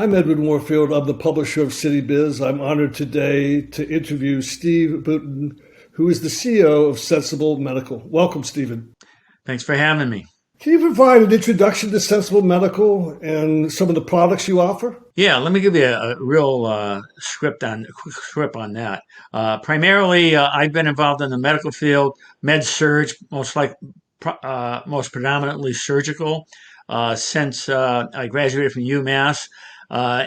I'm Edwin Warfield. I'm the publisher of Citybiz. I'm honored today to interview Steve Boutin, who is the CEO of Sensible Medical. Welcome, Stephen. Thanks for having me. Can you provide an introduction to Sensible Medical and some of the products you offer? Yeah, let me give you a real quick script on that. Primarily, I've been involved in the medical field, med surge, most predominantly surgical, since I graduated from UMass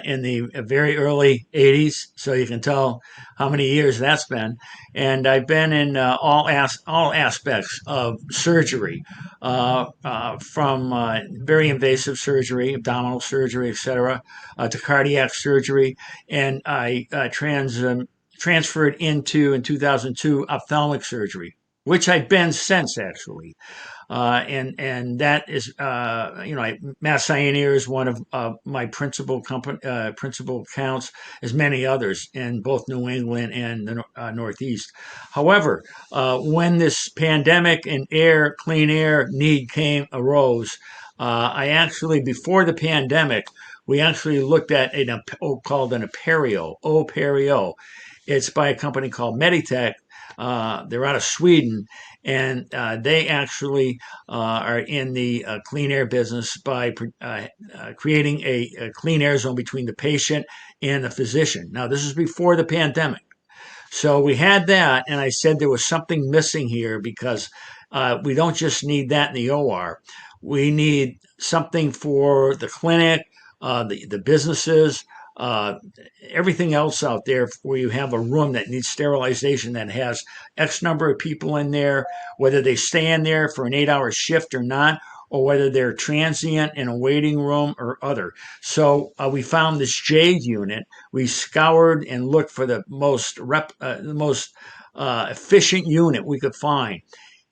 in the very early 80s. So you can tell how many years that's been. And I've been in all aspects of surgery, from very invasive surgery, abdominal surgery, etc., to cardiac surgery. And I transferred into, in 2002, ophthalmic surgery, which I've been since actually. And that is, Mass Pioneer is one of my principal accounts, as many others in both New England and the Northeast. However, when this pandemic and clean air need arose, I actually, before the pandemic, we actually looked at called an Aperio. It's by a company called Meditech. They're out of Sweden, and they actually are in the clean air business by creating a clean air zone between the patient and the physician. Now, this is before the pandemic. So we had that, and I said there was something missing here because we don't just need that in the OR. We need something for the clinic, the businesses, everything else out there where you have a room that needs sterilization that has X number of people in there, whether they stay in there for an 8-hour shift or not, or whether they're transient in a waiting room or other. So we found this Jade unit. We scoured and looked for the most efficient unit we could find.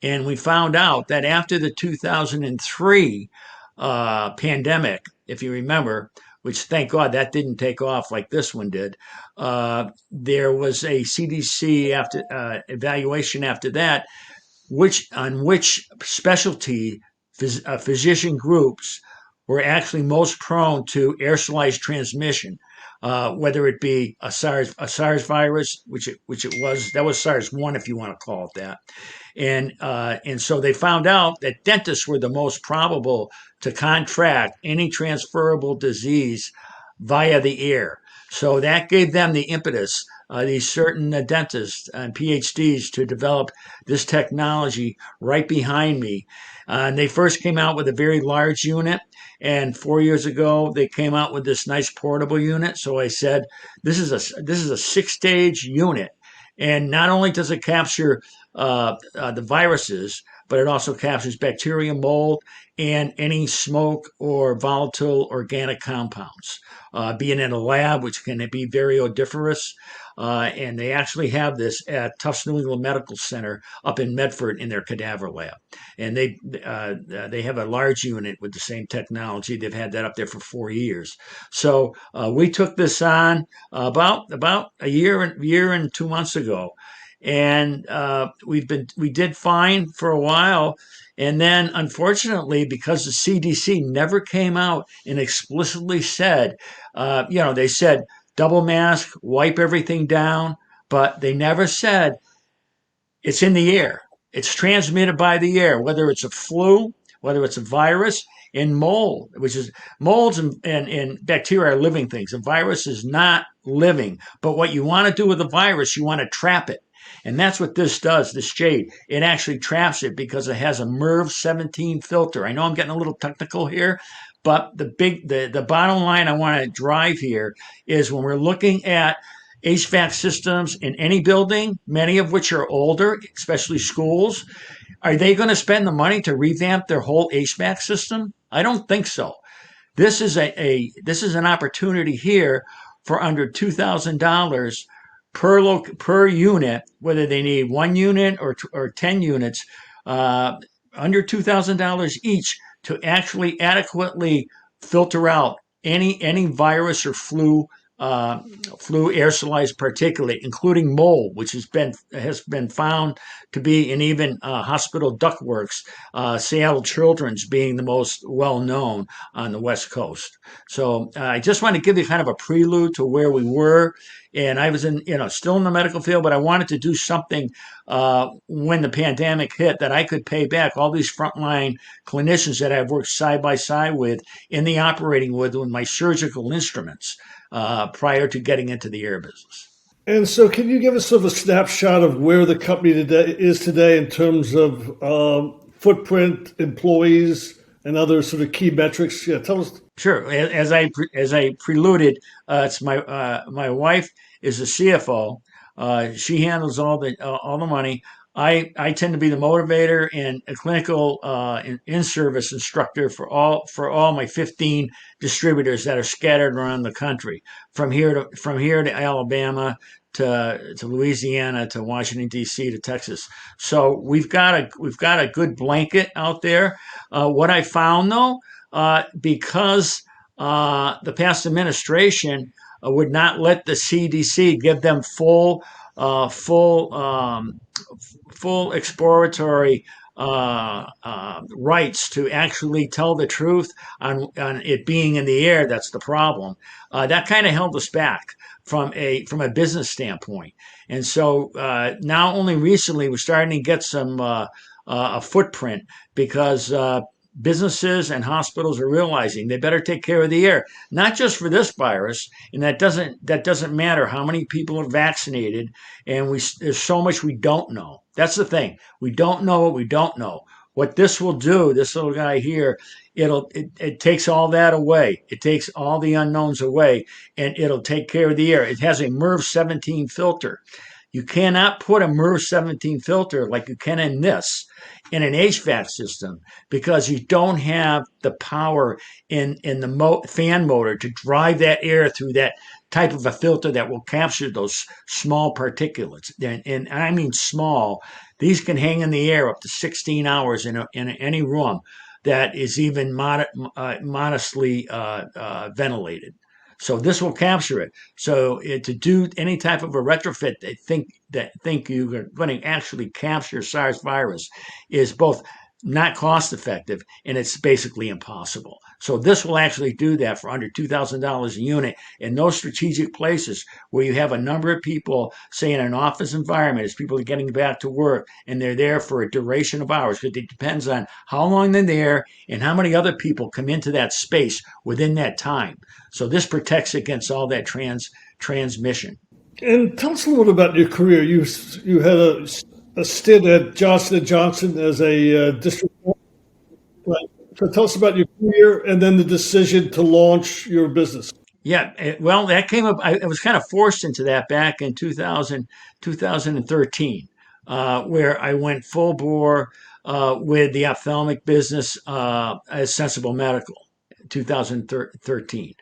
And we found out that after the 2003 pandemic, if you remember, which thank God that didn't take off like this one did. There was a CDC evaluation after that, which specialty physician groups were actually most prone to aerosolized transmission, whether it be a SARS virus, which it was. That was SARS-1, if you want to call it that. And so they found out that dentists were the most probable to contract any transferable disease via the air. So that gave them the impetus, these certain dentists and PhDs, to develop this technology right behind me. And they first came out with a very large unit, and 4 years ago they came out with this nice portable unit. So I said, this is a 6-stage unit, and not only does it capture the viruses, but it also captures bacteria, mold, and any smoke or volatile organic compounds, being in a lab, which can be very odoriferous. And they actually have this at Tufts New England Medical Center up in Medford in their cadaver lab. And they have a large unit with the same technology. They've had that up there for 4 years. So we took this on about a year and 2 months ago. And we did fine for a while, and then unfortunately, because the CDC never came out and explicitly said, they said double mask, wipe everything down, but they never said it's in the air. It's transmitted by the air, whether it's a flu, whether it's a virus, and mold, which is molds and bacteria are living things. A virus is not living, but what you want to do with a virus, you want to trap it. And that's what this does, this Jade. It actually traps it because it has a MERV 17 filter. I know I'm getting a little technical here, but the bottom line I want to drive here is when we're looking at HVAC systems in any building, many of which are older, especially schools, are they going to spend the money to revamp their whole HVAC system? I don't think so. This is an opportunity here for under $2,000 per unit, whether they need 1 unit or 10 units, under $2,000 each, to actually adequately filter out any virus or flu flue aerosolized particulate, including mold, which has been found to be in even hospital ductworks. Seattle Children's being the most well known on the West Coast. So I just want to give you kind of a prelude to where we were. And I was still in the medical field, but I wanted to do something when the pandemic hit that I could pay back all these frontline clinicians that I've worked side by side with in the operating with my surgical instruments prior to getting into the air business. And so, can you give us sort of a snapshot of where the company is today in terms of footprint, employees, and other sort of key metrics? Yeah, tell us. Sure. As I preluded, it's my wife is the CFO. She handles all the money. I tend to be the motivator and a clinical in-service instructor for all my 15 distributors that are scattered around the country, from here to Alabama to Louisiana to Washington D.C. to Texas. So we've got a good blanket out there. What I found though, because the past administration would not let the CDC give them full exploratory rights to actually tell the truth on it being in the air. That's the problem. That kind of held us back from a business standpoint. And so now only recently we're starting to get some a footprint because businesses and hospitals are realizing they better take care of the air, not just for this virus, and that doesn't matter how many people are vaccinated. And there's so much we don't know. That's the thing. We don't know what we don't know. What this will do, this little guy here, it takes all that away. It takes all the unknowns away, and it'll take care of the air. It has a MERV 17 filter. You cannot put a MERV 17 filter like you can in this in an HVAC system because you don't have the power in the fan motor to drive that air through that type of a filter that will capture those small particulates. And I mean small. These can hang in the air up to 16 hours in any room that is even modestly ventilated. So this will capture it. So to do any type of a retrofit, they think you're going to actually capture SARS virus is both not cost effective and it's basically impossible. So this will actually do that for under $2,000 a unit in those strategic places where you have a number of people, say in an office environment, as people are getting back to work and they're there for a duration of hours, because it depends on how long they're there and how many other people come into that space within that time. So this protects against all that transmission. And tell us a little bit about your career. You had a stint at Johnson & Johnson as a district. So tell us about your career and then the decision to launch your business. Yeah, well, that came up. I was kind of forced into that back in 2013, where I went full bore with the ophthalmic business as Sensible Medical, 2013.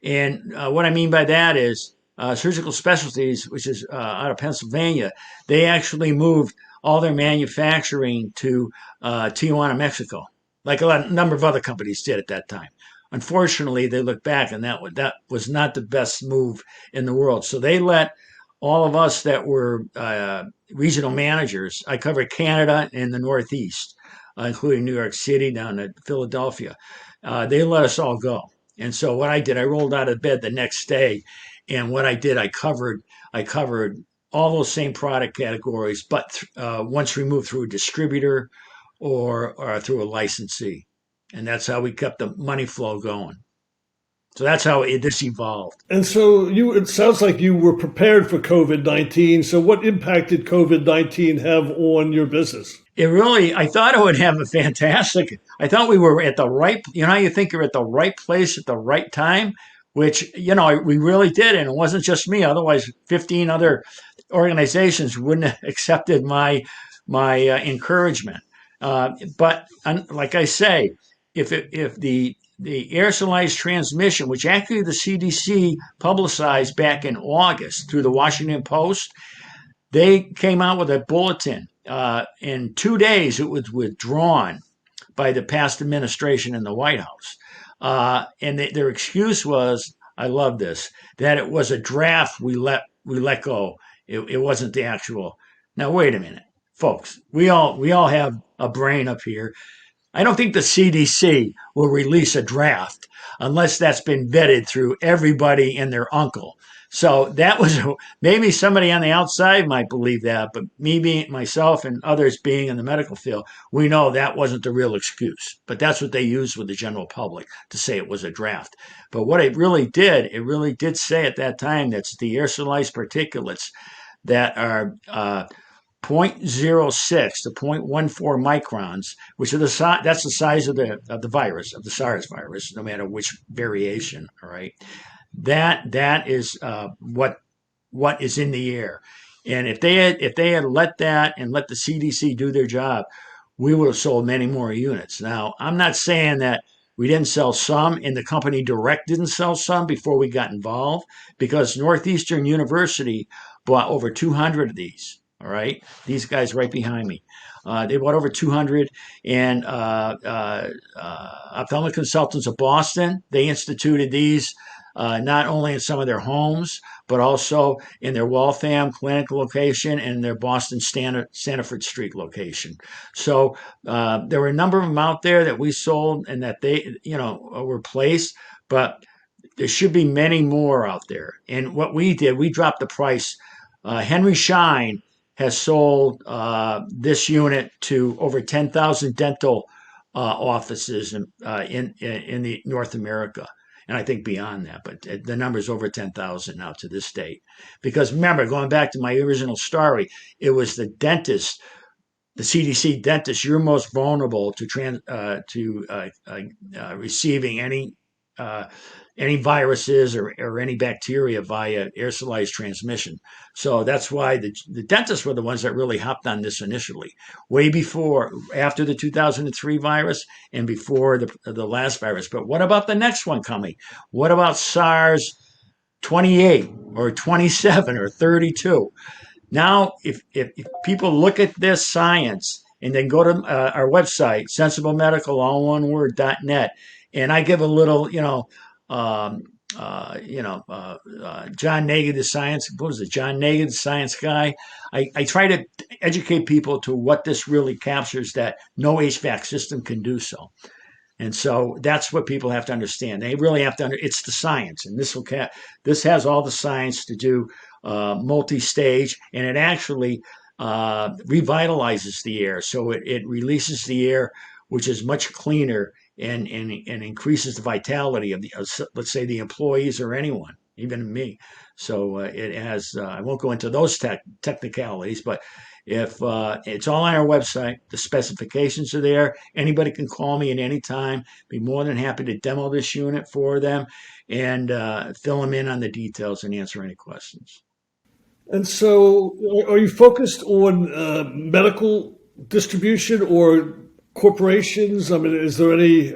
And what I mean by that is Surgical Specialties, which is out of Pennsylvania, they actually moved all their manufacturing to Tijuana, Mexico, like a number of other companies did at that time. Unfortunately, they look back and that was not the best move in the world. So they let all of us that were regional managers, I covered Canada and the Northeast, including New York City down to Philadelphia. They let us all go. And so what I did, I rolled out of bed the next day, and what I did, I covered all those same product categories, but once removed through a distributor or through a licensee, and that's how we kept the money flow going. So that's how this evolved. And so it sounds like you were prepared for COVID-19. So what impact did COVID-19 have on your business? I thought it would have I thought we were at the right, how you think you're at the right place at the right time, which, we really did. And it wasn't just me. Otherwise, 15 other organizations wouldn't have accepted my encouragement. But like I say, if the aerosolized transmission, which actually the CDC publicized back in August through the Washington Post, they came out with a bulletin. In 2 days, it was withdrawn by the past administration in the White House. And their excuse was I love this, that it was a draft we let go. It wasn't the actual. Now wait a minute, folks. We all have a brain up here. I don't think the CDC will release a draft unless that's been vetted through everybody and their uncle. So that was maybe somebody on the outside might believe that, but me being myself and others being in the medical field, we know that wasn't the real excuse. But that's what they used with the general public to say it was a draft. But what it really did say at that time that's the aerosolized particulates that are zero point 0.06 to 0.14 microns, which are that's the size of the virus, of the SARS virus, no matter which variation. All right, that is what is in the air. And if they had let that and let the CDC do their job, we would have sold many more units. Now, I'm not saying that we didn't sell some and the company direct didn't sell some before we got involved, because Northeastern University bought over 200 of these. All right, these guys right behind me. They bought over 200, and Ophthalmic Consultants of Boston, they instituted these not only in some of their homes, but also in their Waltham clinic location and their Boston Stanford Street location. So there were a number of them out there that we sold and that they, were placed, but there should be many more out there. And what we did, we dropped the price. Henry Schein has sold this unit to over 10,000 dental offices in the North America, and I think beyond that. But the number is over 10,000 now to this date. Because remember, going back to my original story, it was the dentist, the CDC dentist, you're most vulnerable to receiving any viruses or any bacteria via aerosolized transmission. So that's why the dentists were the ones that really hopped on this initially, way before, after the 2003 virus and before the last virus. But what about the next one coming? What about SARS 28 or 27 or 32? Now, if people look at this science and then go to our website, sensiblemedical, all one word, .net, and I give a little, John Nagy, the science, what was it? John Nagy, the science guy. I try to educate people to what this really captures, that no HVAC system can do so. And so that's what people have to understand. They really have to it's the science, and this has all the science to do multi-stage, and it actually revitalizes the air. So it releases the air, which is much cleaner and increases the vitality of let's say the employees or anyone, even me. So it has. I won't go into those technicalities, but if it's all on our website, the specifications are there. Anybody can call me at any time. Be more than happy to demo this unit for them and fill them in on the details and answer any questions. And so, are you focused on medical distribution or corporations? I mean, is there any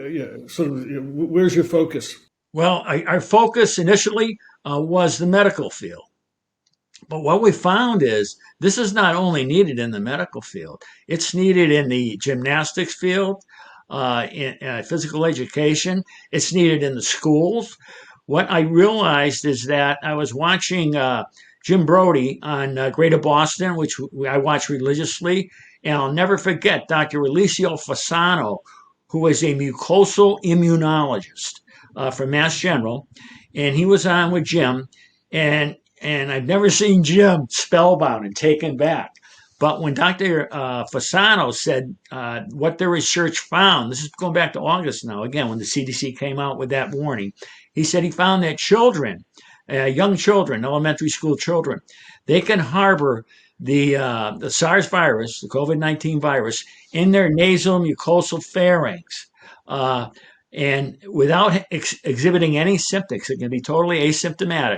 where's your focus? Well, our focus initially was the medical field. But what we found is this is not only needed in the medical field, it's needed in the gymnastics field, in physical education. It's needed in the schools. What I realized is that I was watching Jim Brody on Greater Boston, which I watch religiously, and I'll never forget Dr. Alicio Fasano, who is a mucosal immunologist from Mass General, and he was on with Jim, and I've never seen Jim spellbound and taken back. But when Dr. Fasano said what their research found, this is going back to August now, again, when the CDC came out with that warning, he said he found that children, young children, elementary school children, they can harbor the SARS virus, the COVID-19 virus, in their nasal mucosal pharynx. And without exhibiting any symptoms, it can be totally asymptomatic.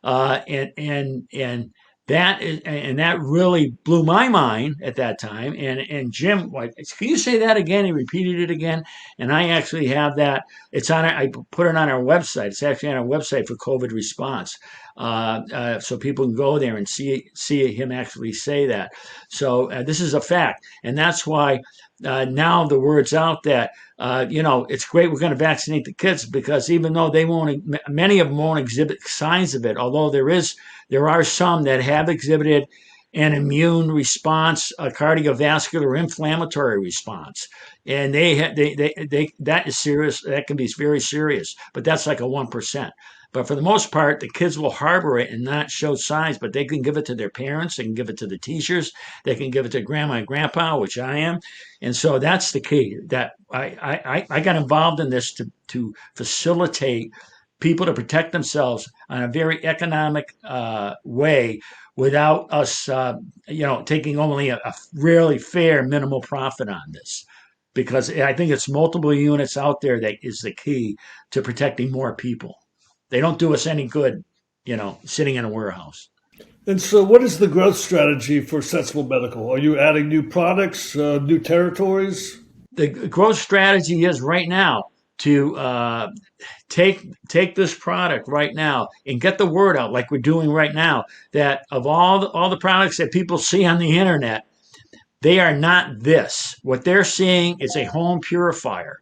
And that really blew my mind at that time. And Jim, like, can you say that again? He repeated it again, and I actually have that. It's on. I put it on our website. It's actually on our website for COVID response. so people can go there and see him actually say that. So this is a fact, and that's why now the word's out that it's great we're going to vaccinate the kids, because even though many of them won't exhibit signs of it, although there are some that have exhibited an immune response, a cardiovascular inflammatory response, and that is serious. That can be very serious, but that's like a 1%. But for the most part, the kids will harbor it and not show signs, but they can give it to their parents, they can give it to the teachers, they can give it to grandma and grandpa, which I am. And so that's the key. That I got involved in this to facilitate people to protect themselves on a very economic way without us, taking only a really fair minimal profit on this. Because I think it's multiple units out there that is the key to protecting more people. They don't do us any good, sitting in a warehouse. And so, what is the growth strategy for Sensible Medical? Are you adding new products, new territories? The growth strategy is right now to take this product right now and get the word out, like we're doing right now, that of all the products that people see on the internet, they are not this. What they're seeing is a home purifier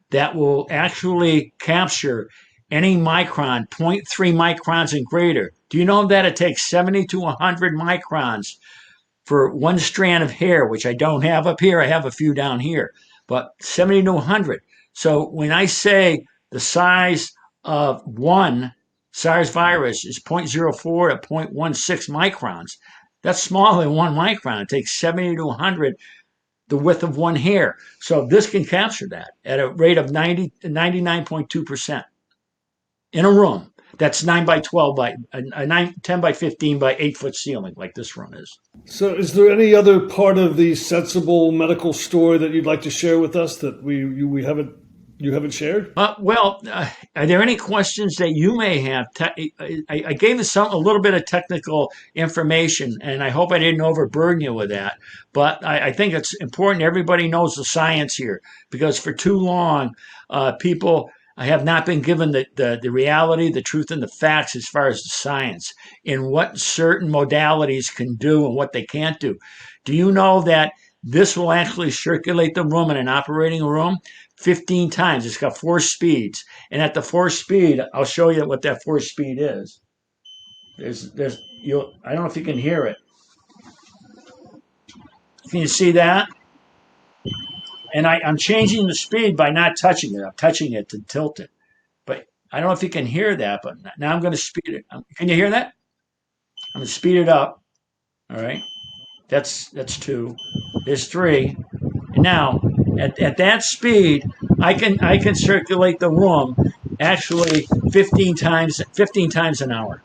that will actually capture any micron, 0.3 microns and greater. Do you know that it takes 70 to 100 microns for one strand of hair, which I don't have up here? I have a few down here, but 70 to 100. So when I say the size of one SARS virus is 0.04 to 0.16 microns, that's smaller than 1 micron. It takes 70 to 100, the width of one hair. So this can capture that at a rate of 99.2%. In a room that's 9 by 12 by 10 by 15 by 8 foot ceiling, like this room is. So, is there any other part of the Sensible Medical story that you'd like to share with us that we haven't shared? Are there any questions that you may have? I gave us a little bit of technical information, and I hope I didn't overburden you with that. But I think it's important everybody knows the science here, because for too long, people have not been given the reality, the truth, and the facts as far as the science in what certain modalities can do and what they can't do. Do you know that this will actually circulate the room in an operating room 15 times? It's got 4 speeds. And at the 4 speed, I'll show you what that 4 speed is. I don't know if you can hear it. Can you see that? And I'm changing the speed by not touching it. I'm touching it to tilt it. But I don't know if you can hear that, but now I'm going to speed it. Can you hear that? I'm going to speed it up. All right. That's 2. There's 3. And now at that speed, I can circulate the room actually 15 times an hour.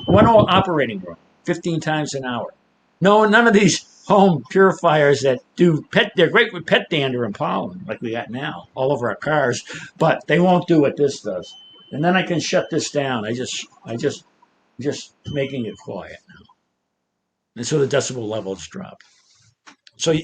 One whole operating room, 15 times an hour. No, none of these home purifiers that they're great with pet dander and pollen, like we got now all over our cars, but they won't do what this does. And then I can shut this down. I just making it quiet now. And so the decibel levels drop. So,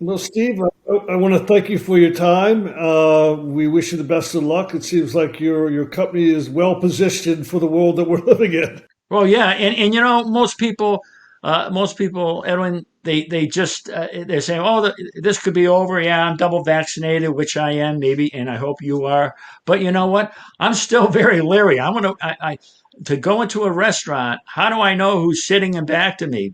well, Steve, I want to thank you for your time. We wish you the best of luck. It seems like your company is well positioned for the world that we're living in. Well, yeah, and most people, Edwin, they're saying, oh, this could be over. Yeah, I'm double vaccinated, which I am, maybe, and I hope you are. But you know what? I'm still very leery. To go into a restaurant. How do I know who's sitting in back to me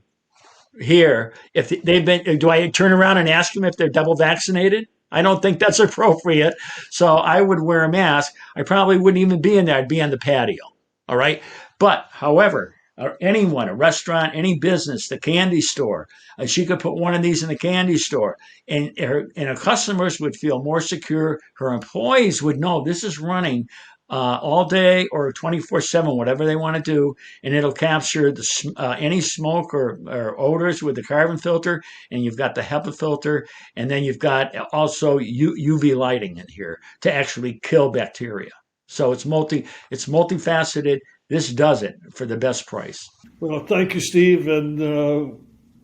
here? If they've been, do I turn around and ask them if they're double vaccinated? I don't think that's appropriate. So I would wear a mask. I probably wouldn't even be in there. I'd be on the patio. All right. But however, anyone, a restaurant, any business, the candy store, she could put one of these in the candy store, and her customers would feel more secure. Her employees would know this is running all day or 24/7, whatever they want to do, and it'll capture any smoke or odors with the carbon filter, and you've got the HEPA filter, and then you've got also UV lighting in here to actually kill bacteria. So it's multifaceted. This does it for the best price. Well, thank you, Steve, and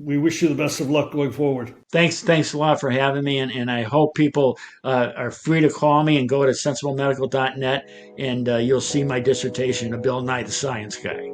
we wish you the best of luck going forward. Thanks a lot for having me, and I hope people are free to call me and go to sensiblemedical.net, and you'll see my dissertation of Bill Nye the Science Guy.